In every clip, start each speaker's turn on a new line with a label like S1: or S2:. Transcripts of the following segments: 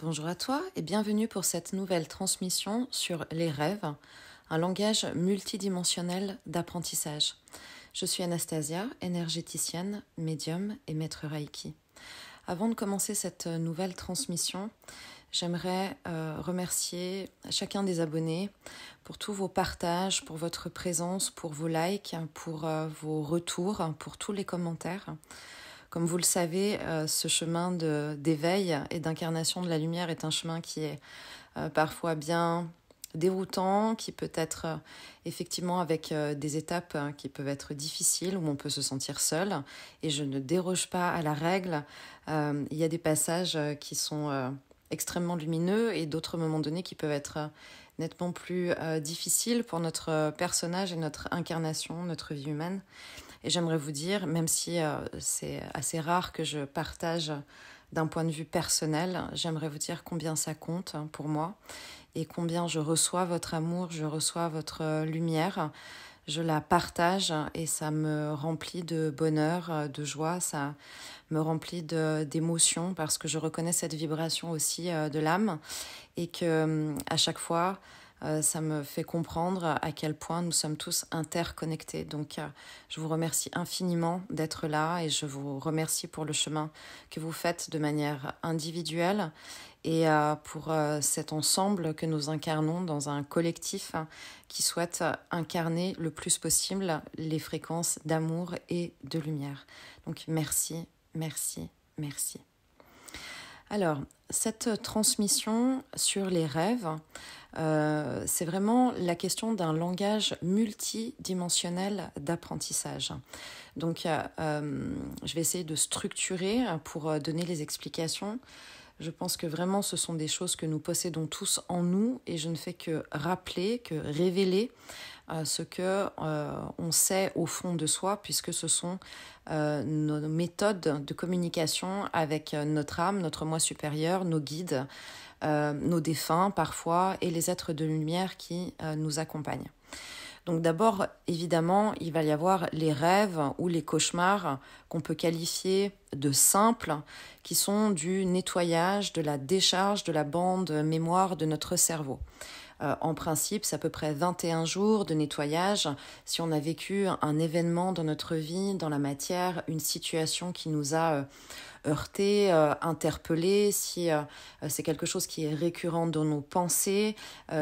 S1: Bonjour à toi et bienvenue pour cette nouvelle transmission sur les rêves, un langage multidimensionnel d'apprentissage. Je suis Anastasia, énergéticienne, médium et maître Reiki. Avant de commencer cette nouvelle transmission, j'aimerais remercier chacun des abonnés pour tous vos partages, pour votre présence, pour vos likes, pour vos retours, pour tous les commentaires. Comme vous le savez, ce chemin d'éveil et d'incarnation de la lumière est un chemin qui est parfois bien déroutant, qui peut être effectivement avec des étapes qui peuvent être difficiles, où on peut se sentir seul. Et je ne déroge pas à la règle. Il y a des passages qui sont extrêmement lumineux et d'autres moments donnés qui peuvent être nettement plus difficiles pour notre personnage et notre incarnation, notre vie humaine. Et j'aimerais vous dire, même si c'est assez rare que je partage d'un point de vue personnel, j'aimerais vous dire combien ça compte pour moi et combien je reçois votre amour, je reçois votre lumière, je la partage et ça me remplit de bonheur, de joie, ça me remplit d'émotions parce que je reconnais cette vibration aussi de l'âme et que à chaque fois, ça me fait comprendre à quel point nous sommes tous interconnectés. Donc, je vous remercie infiniment d'être là et je vous remercie pour le chemin que vous faites de manière individuelle et pour cet ensemble que nous incarnons dans un collectif qui souhaite incarner le plus possible les fréquences d'amour et de lumière. Donc, merci, merci, merci. Alors, cette transmission sur les rêves, c'est vraiment la question d'un langage multidimensionnel d'apprentissage. Donc, je vais essayer de structurer pour donner les explications. Je pense que vraiment ce sont des choses que nous possédons tous en nous et je ne fais que rappeler, que révéler ce que on sait au fond de soi puisque ce sont nos méthodes de communication avec notre âme, notre moi supérieur, nos guides, nos défunts parfois et les êtres de lumière qui nous accompagnent. Donc d'abord, évidemment, il va y avoir les rêves ou les cauchemars qu'on peut qualifier de simples, qui sont du nettoyage, de la décharge de la bande mémoire de notre cerveau. En principe, c'est à peu près 21 jours de nettoyage. Si on a vécu un événement dans notre vie, dans la matière, une situation qui nous a heurté, interpellé, si c'est quelque chose qui est récurrent dans nos pensées,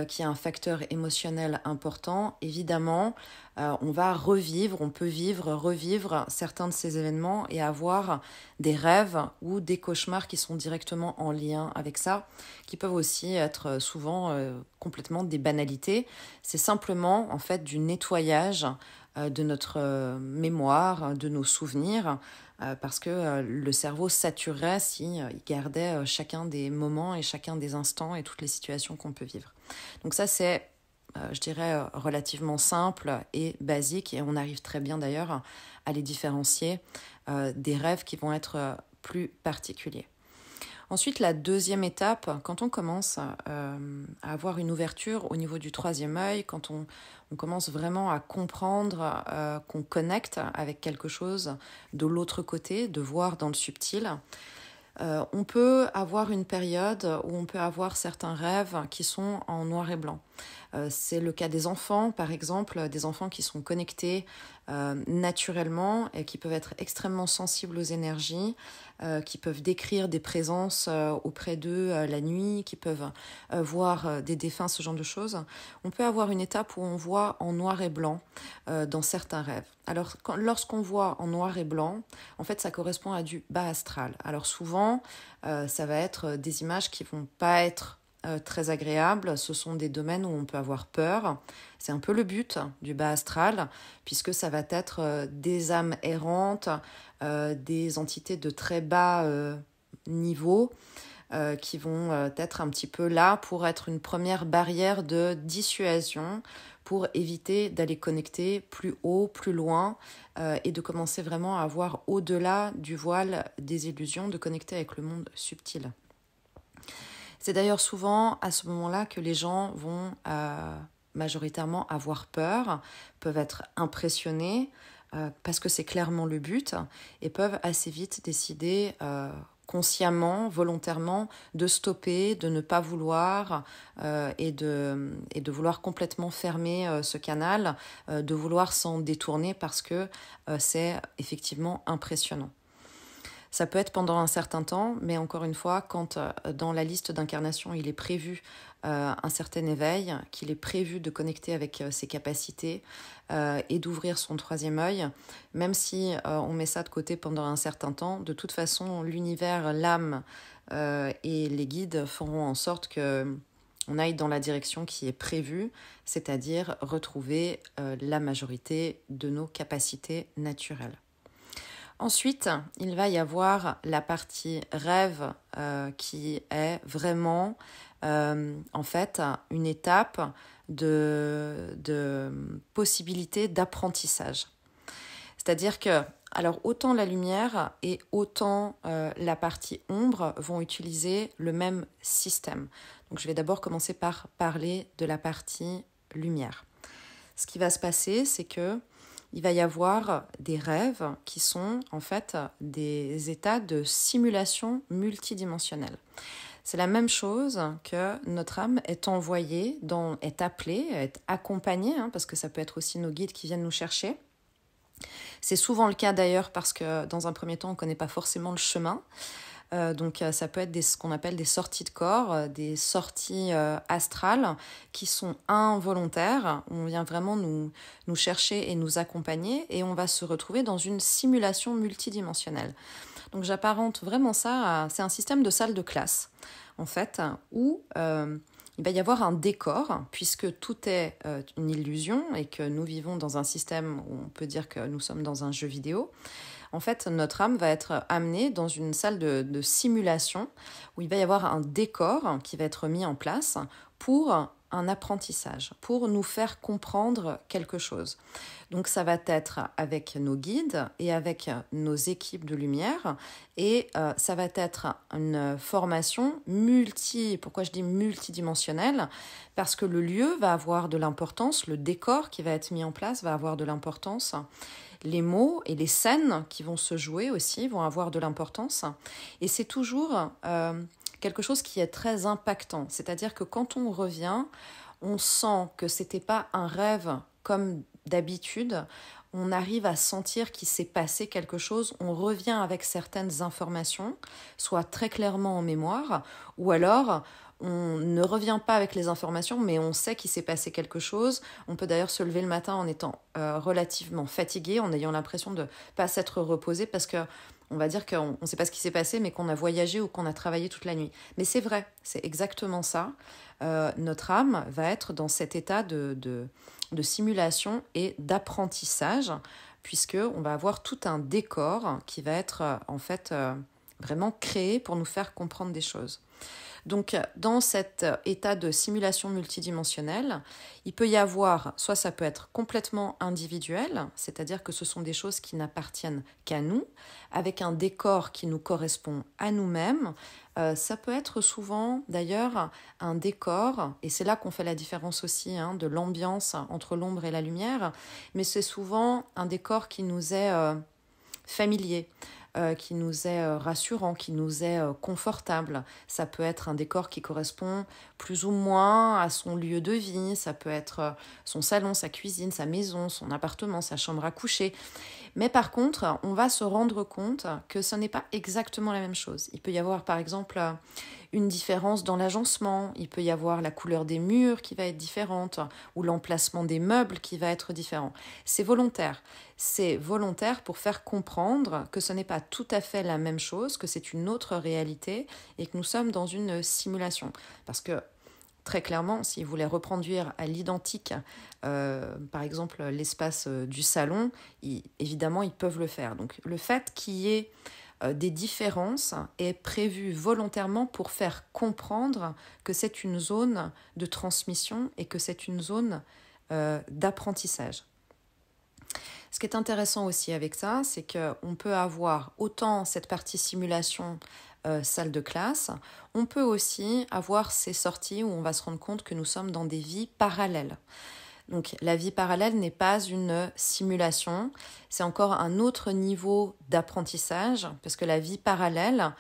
S1: qui est un facteur émotionnel important, évidemment, on va revivre, on peut revivre certains de ces événements et avoir des rêves ou des cauchemars qui sont directement en lien avec ça, qui peuvent aussi être souvent complètement des banalités. C'est simplement en fait du nettoyage de notre mémoire, de nos souvenirs, parce que le cerveau saturerait s'il gardait chacun des moments et chacun des instants et toutes les situations qu'on peut vivre. Donc ça, c'est, je dirais, relativement simple et basique, et on arrive très bien d'ailleurs à les différencier des rêves qui vont être plus particuliers. Ensuite, la deuxième étape, quand on commence à avoir une ouverture au niveau du troisième œil, quand on commence vraiment à comprendre qu'on connecte avec quelque chose de l'autre côté, de voir dans le subtil, on peut avoir une période où on peut avoir certains rêves qui sont en noir et blanc. C'est le cas des enfants, par exemple, des enfants qui sont connectés naturellement et qui peuvent être extrêmement sensibles aux énergies, qui peuvent décrire des présences auprès d'eux la nuit, qui peuvent voir des défunts, ce genre de choses. On peut avoir une étape où on voit en noir et blanc dans certains rêves. Alors, lorsqu'on voit en noir et blanc, en fait, ça correspond à du bas astral. Alors souvent, ça va être des images qui vont pas être très agréables. Ce sont des domaines où on peut avoir peur. C'est un peu le but du bas astral, puisque ça va être des âmes errantes, des entités de très bas niveau, qui vont être un petit peu là pour être une première barrière de dissuasion, pour éviter d'aller connecter plus haut, plus loin, et de commencer vraiment à voir au-delà du voile des illusions, de connecter avec le monde subtil. C'est d'ailleurs souvent à ce moment-là que les gens vont majoritairement avoir peur, peuvent être impressionnés, parce que c'est clairement le but, et peuvent assez vite décider consciemment, volontairement, de stopper, de ne pas vouloir et de vouloir complètement fermer ce canal, de vouloir s'en détourner parce que c'est effectivement impressionnant. Ça peut être pendant un certain temps, mais encore une fois, quand dans la liste d'incarnation, il est prévu un certain éveil, qu'il est prévu de connecter avec ses capacités et d'ouvrir son troisième œil, même si on met ça de côté pendant un certain temps, de toute façon, l'univers, l'âme et les guides feront en sorte que on aille dans la direction qui est prévue, c'est-à-dire retrouver la majorité de nos capacités naturelles. Ensuite, il va y avoir la partie rêve qui est vraiment en fait une étape de possibilité d'apprentissage. C'est-à-dire que, alors autant la lumière et autant la partie ombre vont utiliser le même système. Donc je vais d'abord commencer par parler de la partie lumière. Ce qui va se passer, c'est que il va y avoir des rêves qui sont en fait des états de simulation multidimensionnelle. C'est la même chose que notre âme est envoyée, est appelée, est accompagnée, parce que ça peut être aussi nos guides qui viennent nous chercher. C'est souvent le cas d'ailleurs parce que dans un premier temps, on ne connaît pas forcément le chemin. Donc ça peut être ce qu'on appelle des sorties de corps, des sorties astrales qui sont involontaires. On vient vraiment nous chercher et nous accompagner et on va se retrouver dans une simulation multidimensionnelle. Donc j'apparente vraiment ça c'est un système de salle de classe en fait où il va y avoir un décor puisque tout est une illusion et que nous vivons dans un système où on peut dire que nous sommes dans un jeu vidéo. En fait, notre âme va être amenée dans une salle de simulation où il va y avoir un décor qui va être mis en place pour un apprentissage, pour nous faire comprendre quelque chose. Donc ça va être avec nos guides et avec nos équipes de lumière et ça va être une formation pourquoi je dis multidimensionnelle? Parce que le lieu va avoir de l'importance, le décor qui va être mis en place va avoir de l'importance. Les mots et les scènes qui vont se jouer aussi vont avoir de l'importance. Et c'est toujours quelque chose qui est très impactant. C'est-à-dire que quand on revient, on sent que ce n'était pas un rêve comme d'habitude. On arrive à sentir qu'il s'est passé quelque chose. On revient avec certaines informations, soit très clairement en mémoire, ou alors on ne revient pas avec les informations, mais on sait qu'il s'est passé quelque chose. On peut d'ailleurs se lever le matin en étant relativement fatigué, en ayant l'impression de ne pas s'être reposé, parce que on va dire qu'on ne sait pas ce qui s'est passé, mais qu'on a voyagé ou qu'on a travaillé toute la nuit. Mais c'est vrai, c'est exactement ça. Notre âme va être dans cet état de simulation et d'apprentissage, puisqu'on va avoir tout un décor qui va être en fait vraiment créé pour nous faire comprendre des choses. Donc, dans cet état de simulation multidimensionnelle, il peut y avoir, soit ça peut être complètement individuel, c'est-à-dire que ce sont des choses qui n'appartiennent qu'à nous, avec un décor qui nous correspond à nous-mêmes. Ça peut être souvent, d'ailleurs, un décor, et c'est là qu'on fait la différence aussi de l'ambiance entre l'ombre et la lumière, mais c'est souvent un décor qui nous est familier. Qui nous est rassurant, qui nous est confortable. Ça peut être un décor qui correspond plus ou moins à son lieu de vie, ça peut être son salon, sa cuisine, sa maison, son appartement, sa chambre à coucher. Mais par contre, on va se rendre compte que ce n'est pas exactement la même chose. Il peut y avoir par exemple une différence dans l'agencement, il peut y avoir la couleur des murs qui va être différente ou l'emplacement des meubles qui va être différent. C'est volontaire. C'est volontaire pour faire comprendre que ce n'est pas tout à fait la même chose, que c'est une autre réalité et que nous sommes dans une simulation. Parce que très clairement, si vous voulez reproduire à l'identique, par exemple, l'espace du salon, évidemment, ils peuvent le faire. Donc, le fait qu'il y ait des différences est prévu volontairement pour faire comprendre que c'est une zone de transmission et que c'est une zone d'apprentissage. Ce qui est intéressant aussi avec ça, c'est qu'on peut avoir autant cette partie simulation salle de classe, on peut aussi avoir ces sorties où on va se rendre compte que nous sommes dans des vies parallèles. Donc la vie parallèle n'est pas une simulation, c'est encore un autre niveau d'apprentissage, parce que la vie parallèle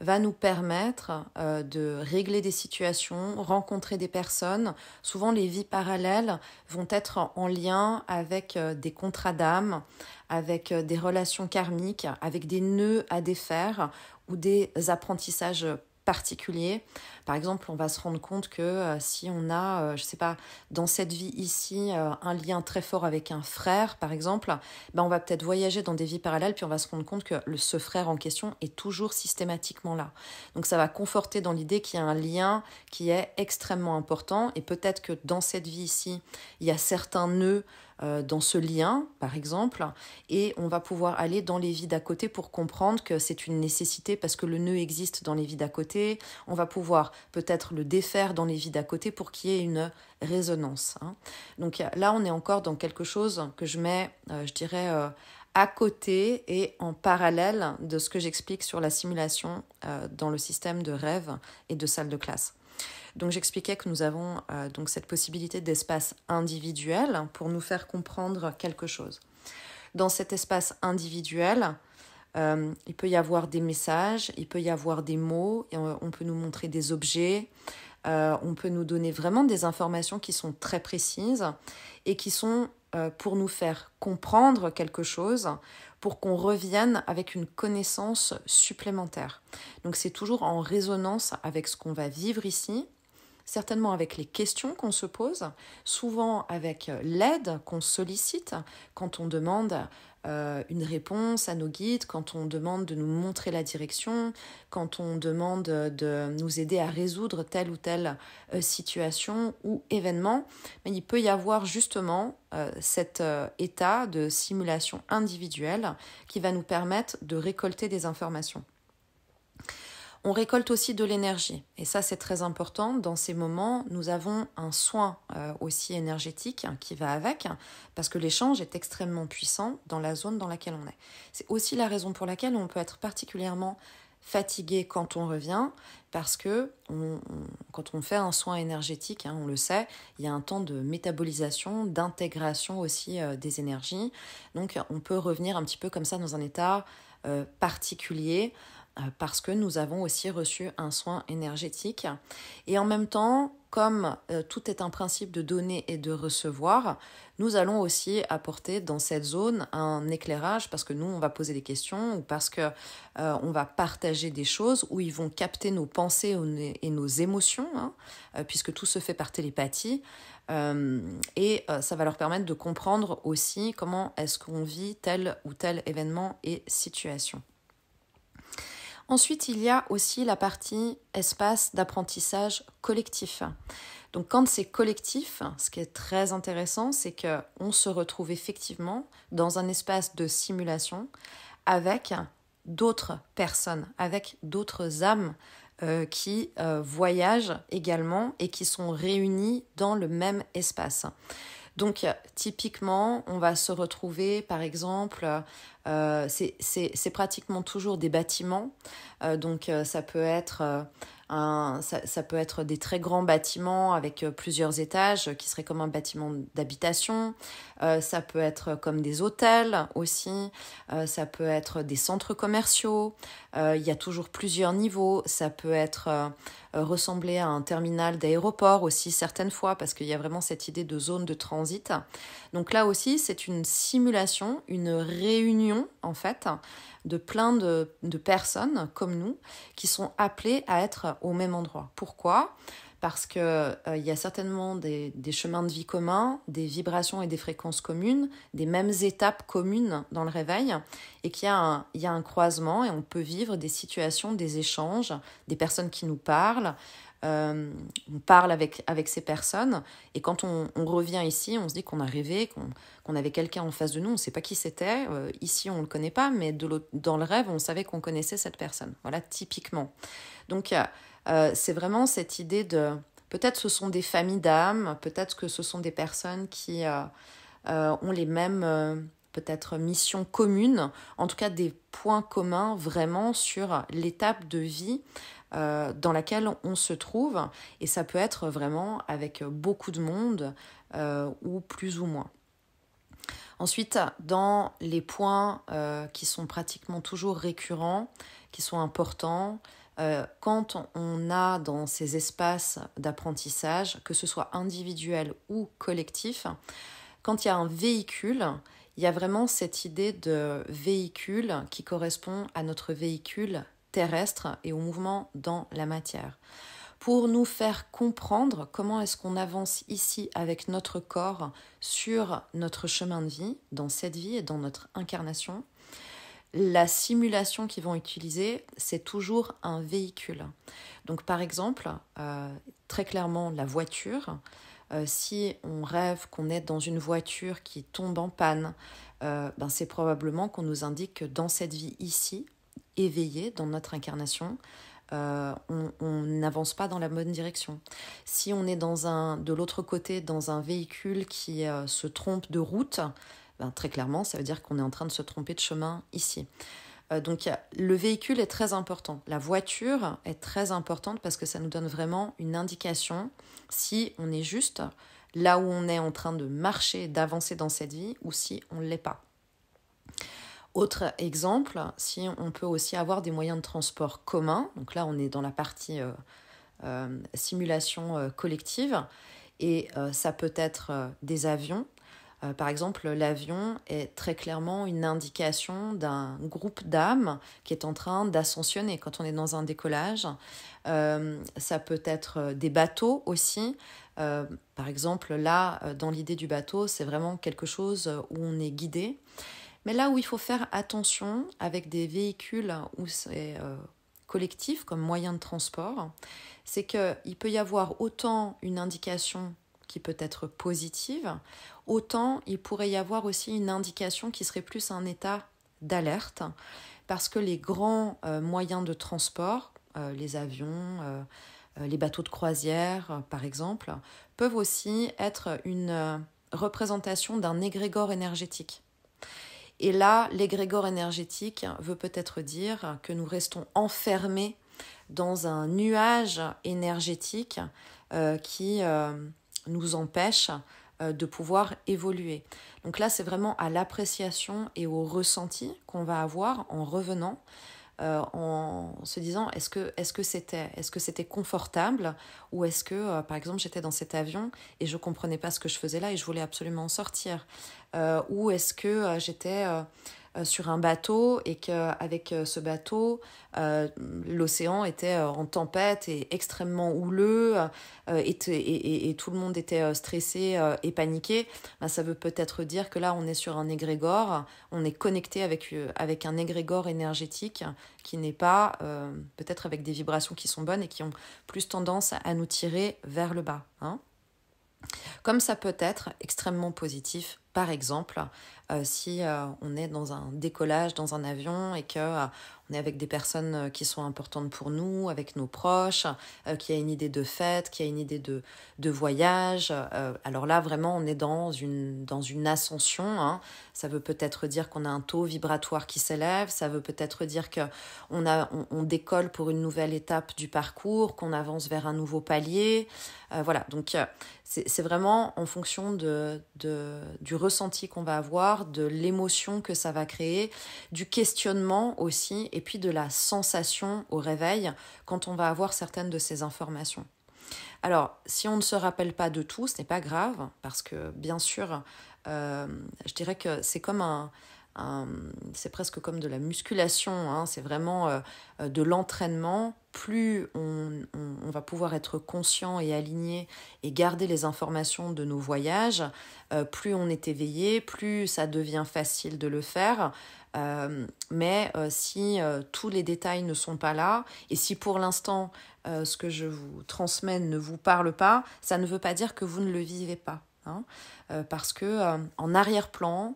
S1: va nous permettre de régler des situations, rencontrer des personnes. Souvent, les vies parallèles vont être en lien avec des contrats d'âme, avec des relations karmiques, avec des nœuds à défaire ou des apprentissages particulier. Par exemple, on va se rendre compte que si on a, je sais pas, dans cette vie ici, un lien très fort avec un frère, par exemple, ben on va peut-être voyager dans des vies parallèles, puis on va se rendre compte que ce frère en question est toujours systématiquement là. Donc ça va conforter dans l'idée qu'il y a un lien qui est extrêmement important, et peut-être que dans cette vie ici, il y a certains nœuds dans ce lien, par exemple, et on va pouvoir aller dans les vies d'à côté pour comprendre que c'est une nécessité parce que le nœud existe dans les vies d'à côté. On va pouvoir peut-être le défaire dans les vies d'à côté pour qu'il y ait une résonance. Donc là, on est encore dans quelque chose que je mets, je dirais, à côté et en parallèle de ce que j'explique sur la simulation dans le système de rêve et de salle de classe. Donc j'expliquais que nous avons donc cette possibilité d'espace individuel pour nous faire comprendre quelque chose. Dans cet espace individuel, il peut y avoir des messages, il peut y avoir des mots, et on peut nous montrer des objets, on peut nous donner vraiment des informations qui sont très précises et qui sont pour nous faire comprendre quelque chose, pour qu'on revienne avec une connaissance supplémentaire. Donc c'est toujours en résonance avec ce qu'on va vivre ici, certainement avec les questions qu'on se pose, souvent avec l'aide qu'on sollicite quand on demande une réponse à nos guides, quand on demande de nous montrer la direction, quand on demande de nous aider à résoudre telle ou telle situation ou événement. Mais il peut y avoir justement cet état de simulation individuelle qui va nous permettre de récolter des informations. On récolte aussi de l'énergie, et ça c'est très important. Dans ces moments, nous avons un soin aussi énergétique qui va avec, parce que l'échange est extrêmement puissant dans la zone dans laquelle on est. C'est aussi la raison pour laquelle on peut être particulièrement fatigué quand on revient, parce que quand on fait un soin énergétique, on le sait, il y a un temps de métabolisation, d'intégration aussi des énergies. Donc on peut revenir un petit peu comme ça dans un état particulier, parce que nous avons aussi reçu un soin énergétique. Et en même temps, comme tout est un principe de donner et de recevoir, nous allons aussi apporter dans cette zone un éclairage, parce que nous, on va poser des questions, ou parce que on va partager des choses, où ils vont capter nos pensées et nos émotions, puisque tout se fait par télépathie. Et ça va leur permettre de comprendre aussi comment est-ce qu'on vit tel ou tel événement et situation. Ensuite, il y a aussi la partie espace d'apprentissage collectif. Donc quand c'est collectif, ce qui est très intéressant, c'est qu'on se retrouve effectivement dans un espace de simulation avec d'autres personnes, avec d'autres âmes qui voyagent également et qui sont réunies dans le même espace. Donc, typiquement, on va se retrouver, par exemple, c'est pratiquement toujours des bâtiments. Donc, ça peut être ça peut être des très grands bâtiments avec plusieurs étages qui seraient comme un bâtiment d'habitation. Ça peut être comme des hôtels aussi. Ça peut être des centres commerciaux. Il y a toujours plusieurs niveaux. Ça peut être ressembler à un terminal d'aéroport aussi certaines fois, parce qu'il y a vraiment cette idée de zone de transit. Donc là aussi, c'est une simulation, une réunion en fait de plein de personnes comme nous qui sont appelées à être au même endroit. Pourquoi ? Parce qu'il y a certainement des chemins de vie communs, des vibrations et des fréquences communes, des mêmes étapes communes dans le réveil, et qu'il y a un croisement, et on peut vivre des situations, des échanges, des personnes qui nous parlent. On parle avec ces personnes, et quand on revient ici, on se dit qu'on a rêvé, qu'on avait quelqu'un en face de nous, on ne sait pas qui c'était, ici on ne le connaît pas, mais dans le rêve, on savait qu'on connaissait cette personne. Voilà, typiquement. Donc, c'est vraiment cette idée de... Peut-être ce sont des familles d'âmes, peut-être que ce sont des personnes qui ont les mêmes... peut-être missions communes, en tout cas des points communs vraiment sur l'étape de vie dans laquelle on se trouve, et ça peut être vraiment avec beaucoup de monde ou plus ou moins. Ensuite, dans les points qui sont pratiquement toujours récurrents, qui sont importants, quand on a dans ces espaces d'apprentissage, que ce soit individuel ou collectif, quand il y a un véhicule, il y a vraiment cette idée de véhicule qui correspond à notre véhicule terrestre et au mouvement dans la matière. Pour nous faire comprendre comment est-ce qu'on avance ici avec notre corps sur notre chemin de vie, dans cette vie et dans notre incarnation, la simulation qu'ils vont utiliser, c'est toujours un véhicule. Donc par exemple, très clairement la voiture, si on rêve qu'on est dans une voiture qui tombe en panne, c'est probablement qu'on nous indique que dans cette vie ici, éveillée, dans notre incarnation, on n'avance pas dans la bonne direction. Si on est de l'autre côté dans un véhicule qui se trompe de route, très clairement, ça veut dire qu'on est en train de se tromper de chemin ici. Donc le véhicule est très important. La voiture est très importante parce que ça nous donne vraiment une indication si on est juste là où on est en train de marcher, d'avancer dans cette vie ou si on ne l'est pas. Autre exemple, si on peut aussi avoir des moyens de transport communs, donc là on est dans la partie simulation collective, et ça peut être des avions. Par exemple, l'avion est très clairement une indication d'un groupe d'âmes qui est en train d'ascensionner quand on est dans un décollage. Ça peut être des bateaux aussi. Par exemple, là, dans l'idée du bateau, c'est vraiment quelque chose où on est guidé. Mais là où il faut faire attention avec des véhicules où c'est collectif comme moyen de transport, c'est qu'il peut y avoir autant une indication qui peut être positive, autant il pourrait y avoir aussi une indication qui serait plus un état d'alerte, parce que les grands moyens de transport, les avions, les bateaux de croisière par exemple, peuvent aussi être une représentation d'un égrégore énergétique. Et là, l'égrégore énergétique veut peut-être dire que nous restons enfermés dans un nuage énergétique qui nous empêche de pouvoir évoluer. Donc là, c'est vraiment à l'appréciation et au ressenti qu'on va avoir en revenant, en se disant est-ce que c'était confortable, ou est-ce que, par exemple, j'étais dans cet avion et je ne comprenais pas ce que je faisais là et je voulais absolument en sortir, ou est-ce que j'étais sur un bateau et qu'avec ce bateau, l'océan était en tempête et extrêmement houleux et tout le monde était stressé et paniqué. Ça veut peut-être dire que là, on est sur un égrégore, on est connecté avec un égrégore énergétique qui n'est pas peut-être avec des vibrations qui sont bonnes et qui ont plus tendance à nous tirer vers le bas. Comme ça peut être extrêmement positif, par exemple, si on est dans un décollage, dans un avion et qu'on est avec des personnes qui sont importantes pour nous, avec nos proches, qui a une idée de fête, qui a une idée de voyage. Alors là, vraiment, on est dans une ascension. Ça veut peut-être dire qu'on a un taux vibratoire qui s'élève, ça veut peut-être dire qu'on décolle pour une nouvelle étape du parcours, qu'on avance vers un nouveau palier. Voilà, donc c'est vraiment en fonction du ressenti qu'on va avoir, de l'émotion que ça va créer, du questionnement aussi, et puis de la sensation au réveil quand on va avoir certaines de ces informations. Alors, si on ne se rappelle pas de tout, ce n'est pas grave, parce que bien sûr, je dirais que c'est comme c'est presque comme de la musculation, c'est vraiment de l'entraînement. Plus on va pouvoir être conscient et aligné et garder les informations de nos voyages, plus on est éveillé, plus ça devient facile de le faire. Mais si tous les détails ne sont pas là, et si pour l'instant ce que je vous transmets ne vous parle pas, ça ne veut pas dire que vous ne le vivez pas. Parce que en arrière-plan,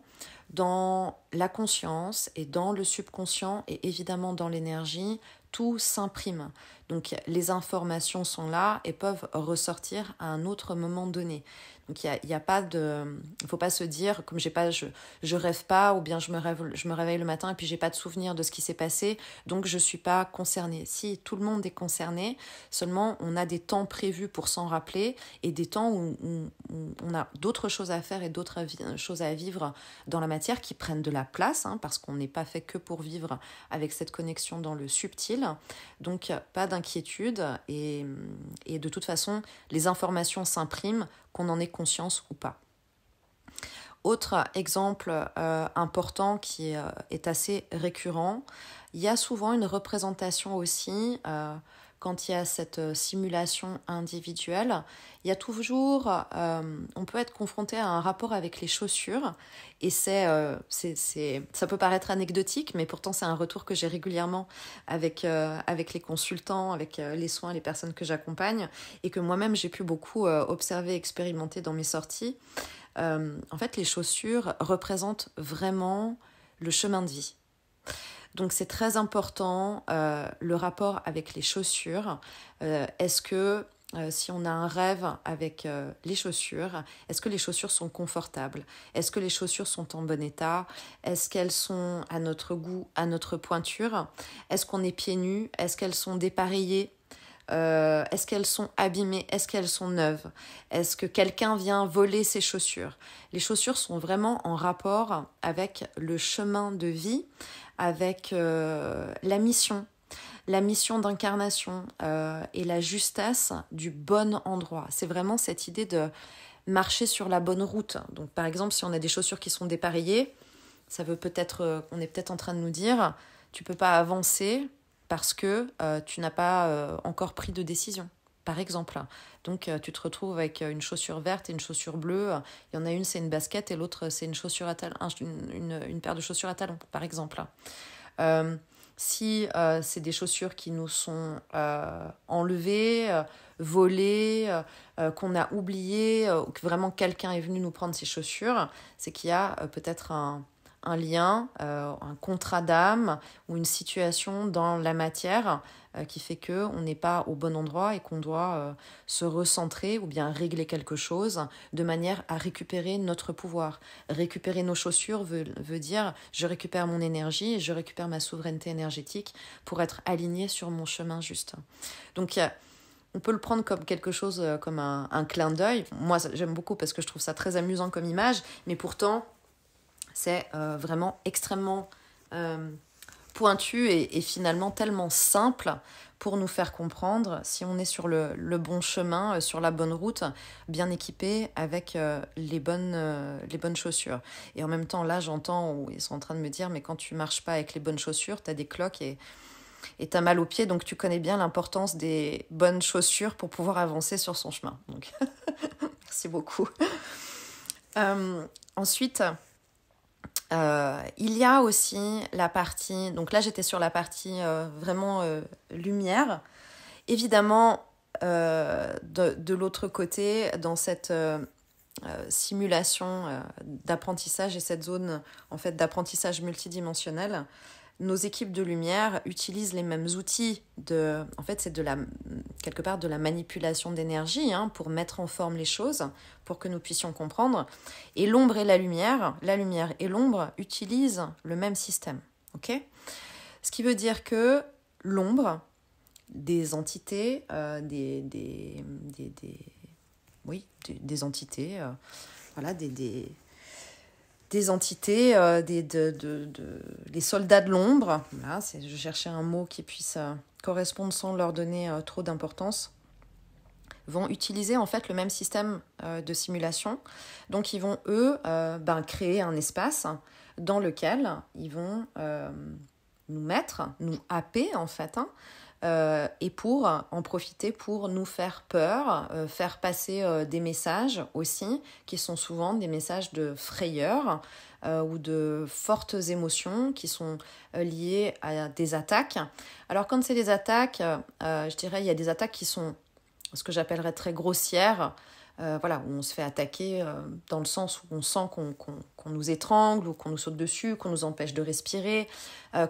S1: dans la conscience et dans le subconscient et évidemment dans l'énergie, tout s'imprime, Donc les informations sont là et peuvent ressortir à un autre moment donné. Donc il y a pas de, il faut pas se dire comme je rêve pas ou bien je me réveille le matin et puis j'ai pas de souvenir de ce qui s'est passé, donc je suis pas concernée. Si, tout le monde est concerné, seulement on a des temps prévus pour s'en rappeler et des temps où on a d'autres choses à faire et d'autres choses à vivre dans la matière qui prennent de la place, parce qu'on n'est pas fait que pour vivre avec cette connexion dans le subtil. Donc pas d'inquiétude et de toute façon les informations s'impriment, qu'on en ait conscience ou pas. Autre exemple important qui est assez récurrent, il y a souvent une représentation aussi, quand il y a cette simulation individuelle, il y a toujours, on peut être confronté à un rapport avec les chaussures, et ça peut paraître anecdotique, mais pourtant c'est un retour que j'ai régulièrement avec les consultants, avec les soins, les personnes que j'accompagne, et que moi-même j'ai pu beaucoup observer, expérimenter dans mes sorties. En fait, les chaussures représentent vraiment le chemin de vie. Donc c'est très important le rapport avec les chaussures. Est-ce que si on a un rêve avec les chaussures, est-ce que les chaussures sont confortables? Est-ce que les chaussures sont en bon état? Est-ce qu'elles sont à notre goût, à notre pointure? Est-ce qu'on est pieds nus? Est-ce qu'elles sont dépareillées? Est-ce qu'elles sont abîmées? Est-ce qu'elles sont neuves? Est-ce que quelqu'un vient voler ces chaussures? Les chaussures sont vraiment en rapport avec le chemin de vie, avec la mission d'incarnation et la justesse du bon endroit. C'est vraiment cette idée de marcher sur la bonne route. Donc par exemple, si on a des chaussures qui sont dépareillées, ça veut peut-être, on est peut-être en train de nous dire, tu peux pas avancer parce que tu n'as pas encore pris de décision, par exemple. Donc tu te retrouves avec une chaussure verte et une chaussure bleue. Il y en a une, c'est une basket, et l'autre, c'est une chaussure à talons, une paire de chaussures à talons, par exemple. Si c'est des chaussures qui nous sont enlevées, volées, qu'on a oubliées, ou que vraiment quelqu'un est venu nous prendre ces chaussures, c'est qu'il y a peut-être un lien, un contrat d'âme ou une situation dans la matière qui fait qu'on n'est pas au bon endroit et qu'on doit se recentrer ou bien régler quelque chose de manière à récupérer notre pouvoir. Récupérer nos chaussures veut dire je récupère mon énergie et je récupère ma souveraineté énergétique pour être aligné sur mon chemin juste. Donc on peut le prendre comme quelque chose, comme un clin d'œil. Moi, j'aime beaucoup parce que je trouve ça très amusant comme image, mais pourtant, c'est vraiment extrêmement pointu et finalement tellement simple pour nous faire comprendre si on est sur le bon chemin, sur la bonne route, bien équipé avec les bonnes chaussures. Et en même temps, là, j'entends où ils sont en train de me dire, mais quand tu marches pas avec les bonnes chaussures, tu as des cloques et tu as mal aux pieds, donc tu connais bien l'importance des bonnes chaussures pour pouvoir avancer sur son chemin. Donc, merci beaucoup. Ensuite, il y a aussi la partie, donc là j'étais sur la partie vraiment lumière. Évidemment, de l'autre côté, dans cette simulation d'apprentissage et cette zone en fait d'apprentissage multidimensionnel, nos équipes de lumière utilisent les mêmes outils en fait, c'est quelque part de la manipulation d'énergie pour mettre en forme les choses, pour que nous puissions comprendre. Et l'ombre et la lumière et l'ombre utilisent le même système. Okay, ce qui veut dire que l'ombre, des entités, des entités, voilà, des entités, les soldats de l'ombre, voilà, je cherchais un mot qui puisse correspondre sans leur donner trop d'importance, vont utiliser en fait le même système de simulation. Donc ils vont eux créer un espace dans lequel ils vont nous happer en fait, et pour en profiter pour nous faire peur, faire passer des messages aussi, qui sont souvent des messages de frayeur ou de fortes émotions qui sont liées à des attaques. Alors quand c'est des attaques, je dirais il y a des attaques qui sont ce que j'appellerais très grossières, voilà, où on se fait attaquer dans le sens où on sent qu'on nous étrangle ou qu'on nous saute dessus, qu'on nous empêche de respirer,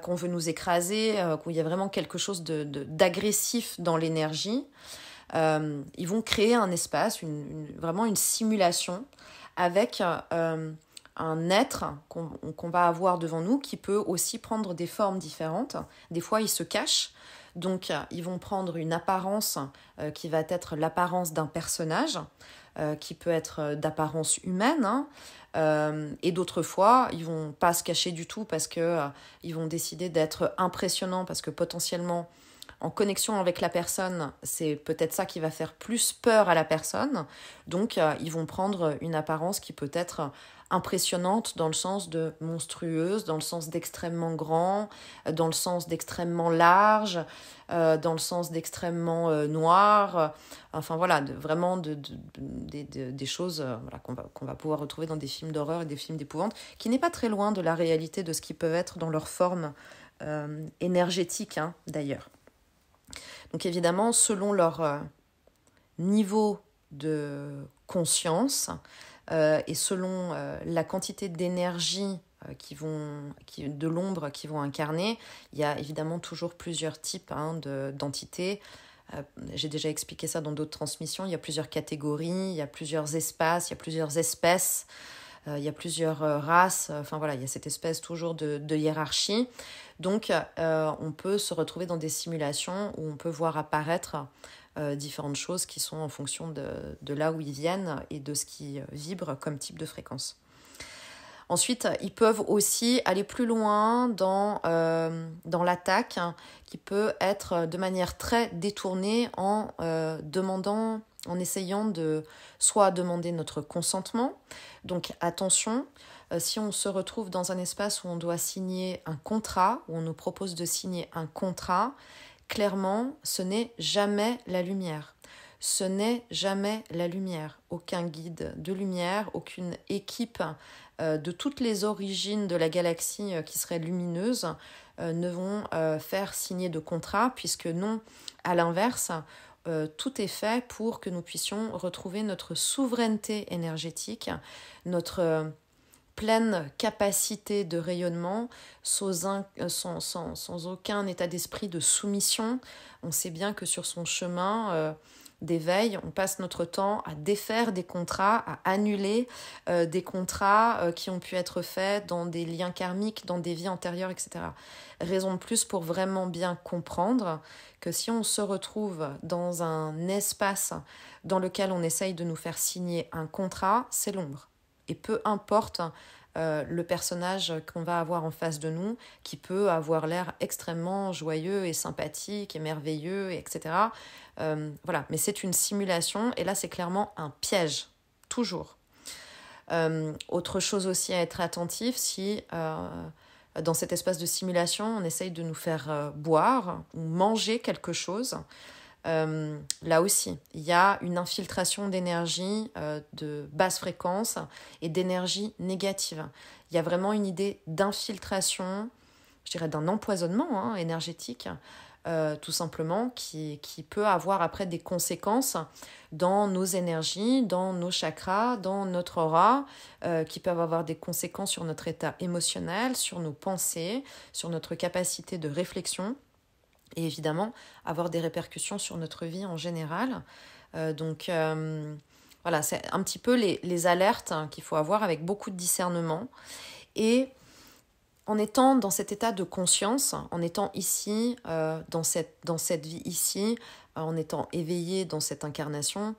S1: qu'on veut nous écraser, qu'il y a vraiment quelque chose d'agressif dans l'énergie. Ils vont créer un espace, vraiment une simulation avec un être qu'on va avoir devant nous qui peut aussi prendre des formes différentes. Des fois, il se cache. Donc, ils vont prendre une apparence qui va être l'apparence d'un personnage, qui peut être d'apparence humaine, hein. Et d'autres fois, ils vont pas se cacher du tout parce que ils vont décider d'être impressionnants parce que potentiellement, en connexion avec la personne, c'est peut-être ça qui va faire plus peur à la personne. Donc, ils vont prendre une apparence qui peut être impressionnante dans le sens de monstrueuse, dans le sens d'extrêmement grand, dans le sens d'extrêmement large, dans le sens d'extrêmement noir. Enfin voilà, vraiment des choses voilà, qu'on va pouvoir retrouver dans des films d'horreur et des films d'épouvante, qui n'est pas très loin de la réalité de ce qu'ils peuvent être dans leur forme énergétique, hein, d'ailleurs. Donc évidemment, selon leur niveau de conscience et selon la quantité d'énergie de l'ombre qu'ils vont incarner, il y a évidemment toujours plusieurs types d'entités. J'ai déjà expliqué ça dans d'autres transmissions. Il y a plusieurs catégories, il y a plusieurs espaces, il y a plusieurs espèces. Il y a plusieurs races, enfin voilà, il y a cette espèce toujours de hiérarchie. Donc, on peut se retrouver dans des simulations où on peut voir apparaître différentes choses qui sont en fonction de là où ils viennent et de ce qui vibre comme type de fréquence. Ensuite, ils peuvent aussi aller plus loin dans l'attaque, hein, qui peut être de manière très détournée en essayant de soit demander notre consentement. Donc attention, si on se retrouve dans un espace où on doit signer un contrat, où on nous propose de signer un contrat, clairement, ce n'est jamais la lumière. Ce n'est jamais la lumière. Aucun guide de lumière, aucune équipe de toutes les origines de la galaxie qui seraient lumineuses ne vont faire signer de contrat, puisque non, à l'inverse, tout est fait pour que nous puissions retrouver notre souveraineté énergétique, notre pleine capacité de rayonnement sans aucun état d'esprit de soumission. On sait bien que sur son chemin d'éveil, on passe notre temps à défaire des contrats, à annuler des contrats qui ont pu être faits dans des liens karmiques, dans des vies antérieures, etc. Raison de plus pour vraiment bien comprendre que si on se retrouve dans un espace dans lequel on essaye de nous faire signer un contrat, c'est l'ombre. Et peu importe le personnage qu'on va avoir en face de nous, qui peut avoir l'air extrêmement joyeux et sympathique et merveilleux, etc. Voilà, mais c'est une simulation et là c'est clairement un piège, toujours. Autre chose aussi à être attentif, si dans cet espace de simulation on essaye de nous faire boire ou manger quelque chose, là aussi, il y a une infiltration d'énergie de basse fréquence et d'énergie négative. Il y a vraiment une idée d'infiltration, je dirais d'un empoisonnement énergétique, tout simplement, qui peut avoir après des conséquences dans nos énergies, dans nos chakras, dans notre aura, qui peuvent avoir des conséquences sur notre état émotionnel, sur nos pensées, sur notre capacité de réflexion. Et évidemment, avoir des répercussions sur notre vie en général. Donc, voilà, c'est un petit peu les alertes qu'il faut avoir avec beaucoup de discernement. Et en étant dans cet état de conscience, en étant ici, dans cette vie ici, en étant éveillé dans cette incarnation,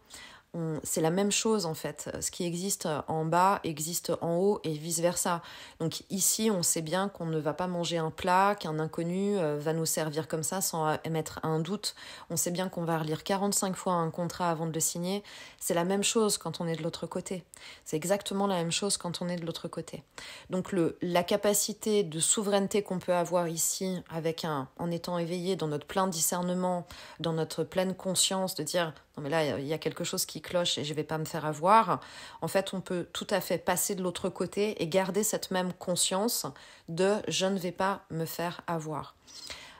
S1: c'est la même chose en fait. Ce qui existe en bas existe en haut et vice-versa. Donc ici, on sait bien qu'on ne va pas manger un plat, qu'un inconnu va nous servir comme ça sans émettre un doute. On sait bien qu'on va relire 45 fois un contrat avant de le signer. C'est la même chose quand on est de l'autre côté. C'est exactement la même chose quand on est de l'autre côté. Donc la capacité de souveraineté qu'on peut avoir ici en étant éveillé dans notre plein discernement, dans notre pleine conscience de dire non mais là il y a quelque chose qui cloche et je vais pas me faire avoir. En fait, on peut tout à fait passer de l'autre côté et garder cette même conscience de je ne vais pas me faire avoir.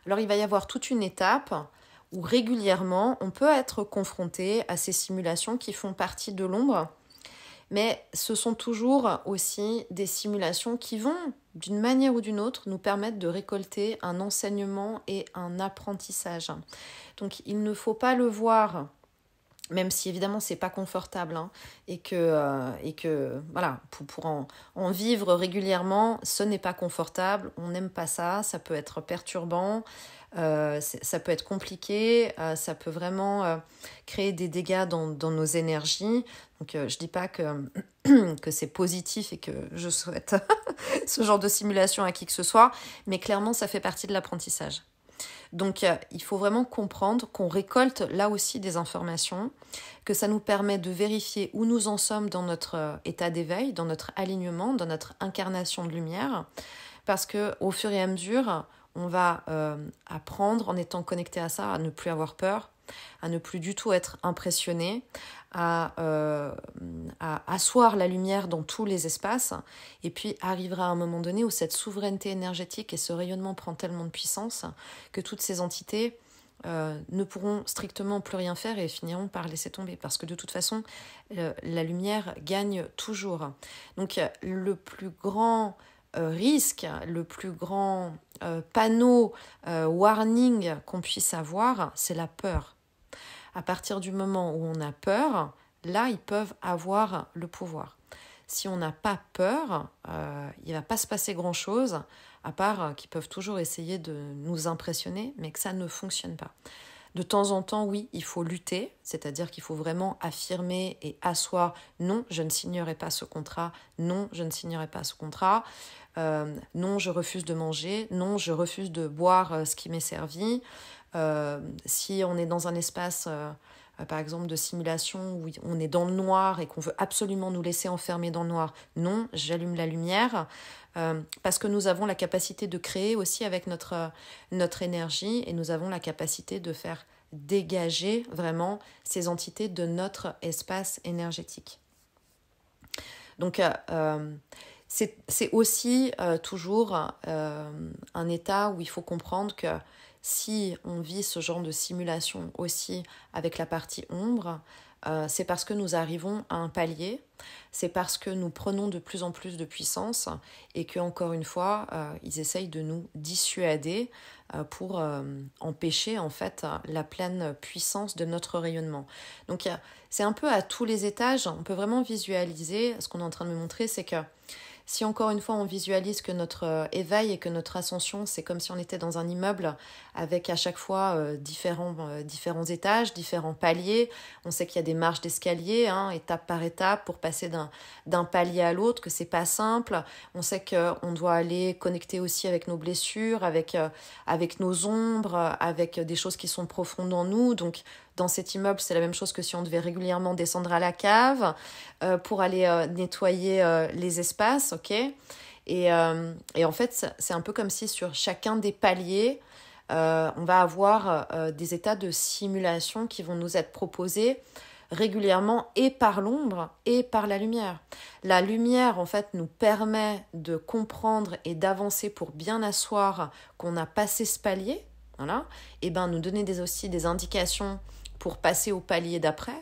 S1: Alors il va y avoir toute une étape où régulièrement on peut être confronté à ces simulations qui font partie de l'ombre, mais ce sont toujours aussi des simulations qui vont, d'une manière ou d'une autre, nous permettre de récolter un enseignement et un apprentissage. Donc il ne faut pas le voir, même si évidemment c'est pas confortable, hein, et que voilà, pour en vivre régulièrement, ce n'est pas confortable, on n'aime pas ça, ça peut être perturbant, ça peut être compliqué, ça peut vraiment créer des dégâts dans nos énergies. Donc je dis pas que c'est positif et que je souhaite ce genre de simulation à qui que ce soit, mais clairement ça fait partie de l'apprentissage. Donc il faut vraiment comprendre qu'on récolte là aussi des informations, que ça nous permet de vérifier où nous en sommes dans notre état d'éveil, dans notre alignement, dans notre incarnation de lumière, parce qu'au fur et à mesure, on va apprendre en étant connecté à ça, à ne plus avoir peur, à ne plus du tout être impressionné, à asseoir la lumière dans tous les espaces, et puis arrivera un moment donné où cette souveraineté énergétique et ce rayonnement prend tellement de puissance que toutes ces entités ne pourront strictement plus rien faire et finiront par laisser tomber, parce que de toute façon, la lumière gagne toujours. Donc le plus grand risque, le plus grand panneau warning qu'on puisse avoir, c'est la peur. À partir du moment où on a peur, là, ils peuvent avoir le pouvoir. Si on n'a pas peur, il ne va pas se passer grand-chose, à part qu'ils peuvent toujours essayer de nous impressionner, mais que ça ne fonctionne pas. De temps en temps, oui, il faut lutter, c'est-à-dire qu'il faut vraiment affirmer et asseoir « non, je ne signerai pas ce contrat, non, je ne signerai pas ce contrat, non, je refuse de manger, non, je refuse de boire ce qui m'est servi ». Si on est dans un espace, par exemple, de simulation où on est dans le noir et qu'on veut absolument nous laisser enfermer dans le noir, non, j'allume la lumière, parce que nous avons la capacité de créer aussi avec notre énergie, et nous avons la capacité de faire dégager vraiment ces entités de notre espace énergétique. Donc, c'est aussi toujours un état où il faut comprendre que si on vit ce genre de simulation aussi avec la partie ombre, c'est parce que nous arrivons à un palier, c'est parce que nous prenons de plus en plus de puissance et que, encore une fois, ils essayent de nous dissuader pour empêcher en fait la pleine puissance de notre rayonnement. Donc c'est un peu à tous les étages, on peut vraiment visualiser, ce qu'on est en train de me montrer, c'est que si encore une fois on visualise que notre éveil et que notre ascension, c'est comme si on était dans un immeuble avec à chaque fois différents étages, différents paliers. On sait qu'il y a des marches d'escalier, hein, étape par étape, pour passer d'un palier à l'autre, que c'est pas simple. On sait qu'on doit aller connecter aussi avec nos blessures, avec nos ombres, avec des choses qui sont profondes en nous. Donc dans cet immeuble, c'est la même chose que si on devait régulièrement descendre à la cave pour aller nettoyer les espaces, ok ? Et en fait, c'est un peu comme si sur chacun des paliers, on va avoir des états de simulation qui vont nous être proposés régulièrement, et par l'ombre et par la lumière. La lumière, en fait, nous permet de comprendre et d'avancer pour bien asseoir qu'on a passé ce palier, voilà, et ben nous donner aussi des indications pour passer au palier d'après.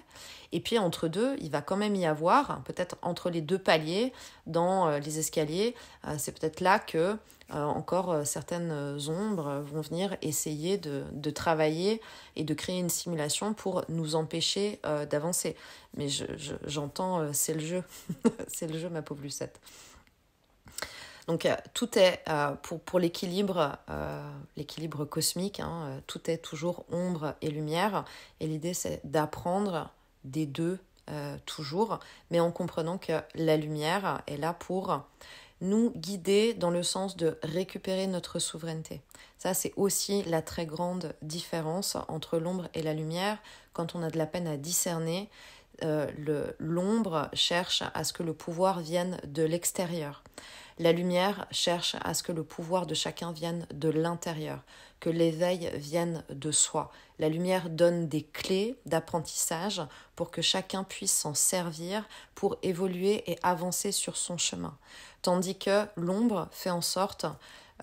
S1: Et puis entre deux, il va quand même y avoir, peut-être entre les deux paliers, dans les escaliers, c'est peut-être là que encore certaines ombres vont venir essayer de travailler et de créer une simulation pour nous empêcher d'avancer. Mais j'entends, c'est le jeu, c'est le jeu, ma pauvre Lucette. Donc tout est pour l'équilibre cosmique, hein, tout est toujours ombre et lumière, et l'idée c'est d'apprendre des deux toujours, mais en comprenant que la lumière est là pour nous guider dans le sens de récupérer notre souveraineté. Ça, c'est aussi la très grande différence entre l'ombre et la lumière. Quand on a de la peine à discerner, l'ombre cherche à ce que le pouvoir vienne de l'extérieur. La lumière cherche à ce que le pouvoir de chacun vienne de l'intérieur, que l'éveil vienne de soi. La lumière donne des clés d'apprentissage pour que chacun puisse s'en servir pour évoluer et avancer sur son chemin. Tandis que l'ombre fait en sorte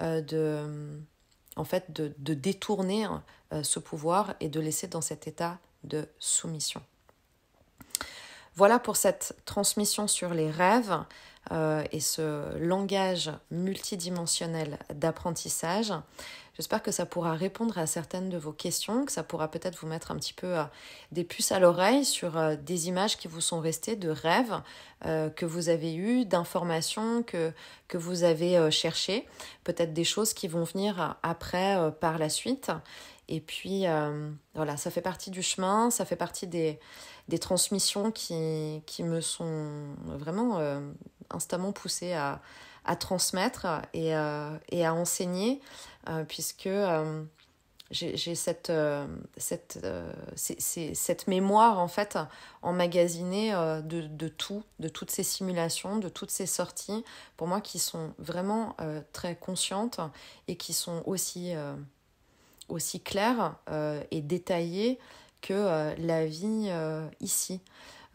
S1: de détourner ce pouvoir et de laisser dans cet état de soumission. Voilà pour cette transmission sur les rêves et ce langage multidimensionnel d'apprentissage. J'espère que ça pourra répondre à certaines de vos questions, que ça pourra peut-être vous mettre un petit peu des puces à l'oreille sur des images qui vous sont restées de rêves que vous avez eues, d'informations que vous avez cherchées, peut-être des choses qui vont venir après par la suite. Et puis, voilà, ça fait partie du chemin, ça fait partie des transmissions qui me sont vraiment instamment poussées à transmettre et à enseigner, puisque j'ai cette mémoire, en fait, emmagasinée de tout, de toutes ces simulations, de toutes ces sorties, pour moi, qui sont vraiment très conscientes et qui sont aussi claires et détaillées que la vie ici.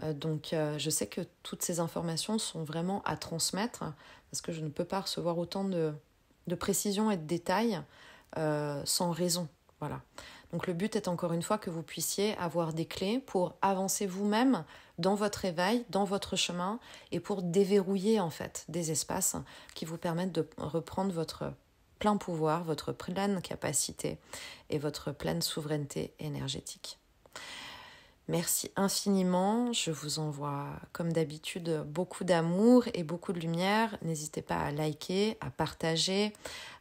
S1: Donc je sais que toutes ces informations sont vraiment à transmettre parce que je ne peux pas recevoir autant de précision et de détails sans raison. Voilà. Donc le but est encore une fois que vous puissiez avoir des clés pour avancer vous-même dans votre éveil, dans votre chemin et pour déverrouiller en fait des espaces qui vous permettent de reprendre votre plein pouvoir, votre pleine capacité et votre pleine souveraineté énergétique. Merci infiniment, je vous envoie comme d'habitude beaucoup d'amour et beaucoup de lumière. N'hésitez pas à liker, à partager,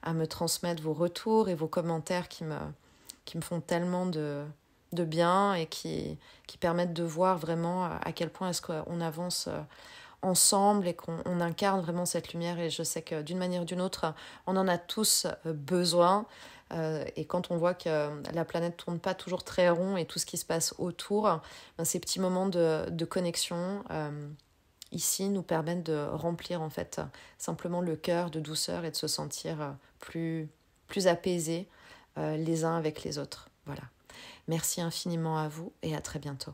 S1: à me transmettre vos retours et vos commentaires qui me font tellement de bien et qui permettent de voir vraiment à quel point est-ce qu'on avance ensemble et qu'on incarne vraiment cette lumière. Et je sais que d'une manière ou d'une autre, on en a tous besoin. Et quand on voit que la planète ne tourne pas toujours très rond et tout ce qui se passe autour, ces petits moments de connexion ici nous permettent de remplir en fait simplement le cœur de douceur et de se sentir plus apaisés les uns avec les autres. Voilà. Merci infiniment à vous et à très bientôt.